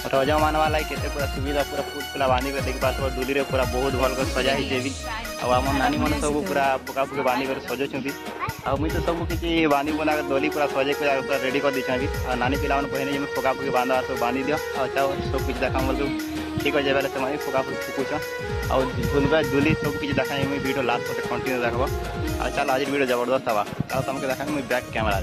रज मानवा लगे केते पूरा सुविधा पूरा फुल फुला बांधी कर देख पास डुली रे पूरा बहुत भल कर सजा ही भी आम नानी मन सब पूरा पका पुके बांधी कर सजाऊँ आ मुई तो सब किसी बांधी बुना डोली पूरा सजे पूरा रेडी कर दी भी नानी पिला कहने जो पका पुके बांधा सब बांधी दियो सब कुछ देखा बोल ठीक है जब से पका पुक फुकुच और भूलबा डुली सब कुछ देखा मुझे वीडियो लास्ट कंटिन्यू देखो चल आज वीडियो जबरदस्त हवा तुमको देखा मुझे बैक कैमरा